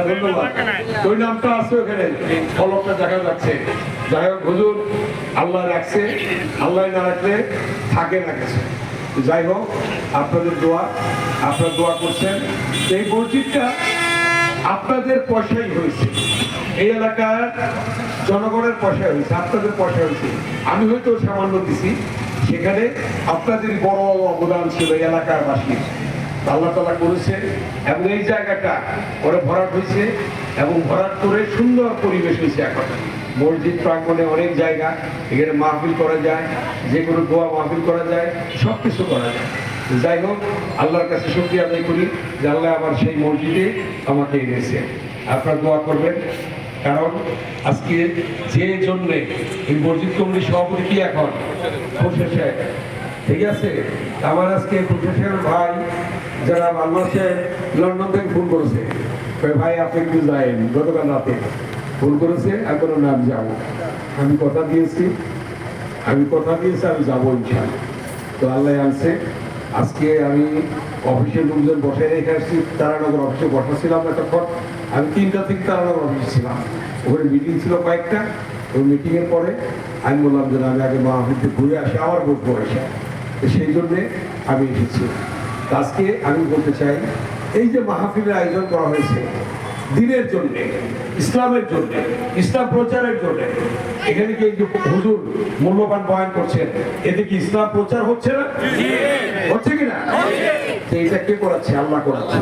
ধন্যবাদ। ওই নামটা আছে ওখানে, ফলকটা দেখা যাচ্ছে। যাই হোক হুজুর, আল্লাহ রাখছে, আল্লাহ না রাখলে থাকে না কিছু। যাই হোক, আপনাদের দোয়া, আপনারা দোয়া করছেন। এই মসজিদটা আপনাদের পয়সাই হয়েছে, এই এলাকার জনগণের পয়সায় হয়েছে, আপনাদের পয়সা হয়েছে। আমি হয়তো সামান্য দিছি, সেখানে আপনাদের বড় অবদান ছিল এই এলাকার বাসী। আল্লাহ তাআলা করেছে এবং এই জায়গাটা ওরা ভরাট হয়েছে এবং ভরাট করে সুন্দর পরিবেশ হয়েছে। এখন মসজিদ প্রাঙ্গণে অনেক জায়গা, এখানে মাহফিল করা যায়, যে কোনো দোয়া মাহফিল করা যায়, সব কিছু করা যায়। যাই হোক, আল্লাহর কাছে শুকরিয়া আদায় করি যে আল্লাহ আমার সেই মসজিদে আমাকে এনেছে। আপনারা দোয়া করবেন, কারণ আজকে যে জন্যে এই মসজিদ কমিটির সভাপতি কি এখন খুরশেদ সাহেব, ঠিক আছে? আমার আজকে খুরশেদ সাহেব ভাই যারা বাংলাদেশে লন্ডন থেকে ফোন করেছে, ভাই আপনি একটু যায়েন, গতকাল রাতে ফোন করেছে, এখন নাম যাবো। আমি কথা দিয়েছি আমি যাবো ইনশাআল্লাহ। তো আল্লাহ আনছে। আজকে আমি অফিসের লোকজন বসে রেখে আসছি, তারানগর অফিসে বসা ছিলাম এতক্ষণ। আমি 3টা থেকে তারানগর অফিসে ছিলাম, ওখানে মিটিং ছিল কয়েকটা। ওই মিটিংয়ের পরে আমি বললাম যে আমি আগে মাহফিলতে ঘুরে আসি, আবার বসবো এসে। সেই জন্যে আমি এসেছি। আজকে আমি বলতে চাই, এই যে মাহফিলের আয়োজন করা হয়েছে দিনের জন্য, ইসলামের জন্য, ইসলাম প্রচারের জন্য, এখানে কি হুজুর মূল্যবান বয়ান করছেন, এতে কি ইসলাম প্রচার হচ্ছে না? হচ্ছে কিনা? এটা কে করাচ্ছে? আল্লাহ করাচ্ছে।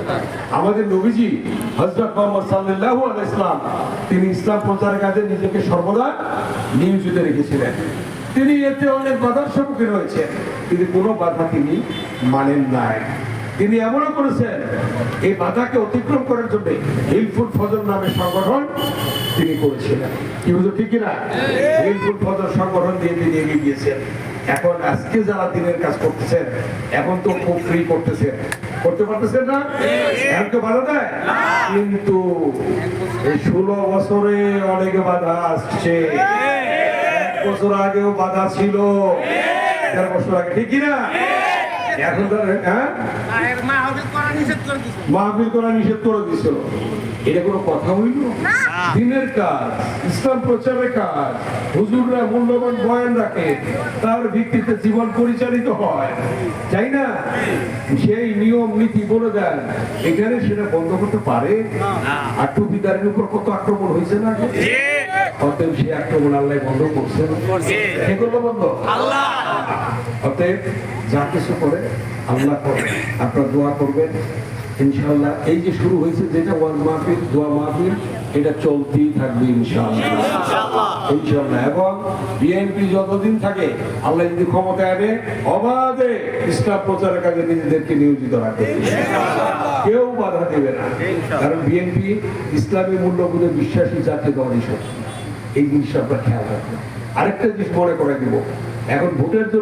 আমাদের নবীজি হযরত মুহাম্মদ সাল্লাল্লাহু আলাইহি ওয়াসাল্লাম, তিনি ইসলাম প্রচারের কাজে নিজেকে সর্বদা নিয়োজিত রেখেছিলেন। তিনি এতে অনেক বাধার সম্মুখীন হয়েছেন, কিন্তু কোনো বাধা তিনি মানেন নাই। তিনি এমনও করেছেন, এই বাধাকে অতিক্রম করার জন্য হিলফুল ফজর নামে সংগঠন তিনি করেছিলেন। কি বুঝো ঠিক কিনা? হিলফুল ফজর সংগঠন দিয়ে তিনি এগিয়ে গিয়েছেন। এখন আজকে যারা দিনের কাজ করতেছেন, এখন তো খুব ফ্রি করতেছেন, করতে পারতেছেন না? এখন তো বাধা দেয়, কিন্তু এই 16 বছরে অনেকে বাধা আসছে। 1 বছর আগেও বাধা ছিল, 1.5 বছর আগে, ঠিক কিনা? এখন মাহফিল করা নিষেধ করে দিছিল। এটা কোনো কথা হইল? দিনের কাজ, ইসলাম প্রচারের কাজ, হুজুররা মূল্যবান বয়ান রাখে, তার ভিত্তিতে জীবন পরিচালিত হয়, তাই না? সেই নিয়ম নীতি বলে দেন, এখানে সেটা বন্ধ করতে পারে? আর টুপিদারের উপর কত আক্রমণ হয়েছে না? অতএব সেই আক্রমণ আল্লাহ বন্ধ করছেন। কে করলো বন্ধ? আল্লাহ। অতএব যা কিছু করে আল্লাহ করে। আপনারা দোয়া করবেন ইনশাআল্লাহ। এই যে শুরু হয়েছে যেটা ওয়াজ মাহফিল, দোয়া মাহফিল, এটা চলতেই থাকবে ইনশাআল্লাহ, ইনশাআল্লাহ। এবং বিএনপি যতদিন থাকে, আল্লাহ যদি ক্ষমতা আনে, অবাধে ইসলাম প্রচারের কাজে নিজেদেরকে নিয়োজিত রাখবে, কেউ বাধা দেবে না। কারণ বিএনপি ইসলামী মূল্যবোধে বিশ্বাসী জাতীয় দল হিসেবে এই জিনিসটা আমরা খেয়াল রাখবো। আরেকটা জিনিস মনে করে দিব, এখন ভোটের জন্য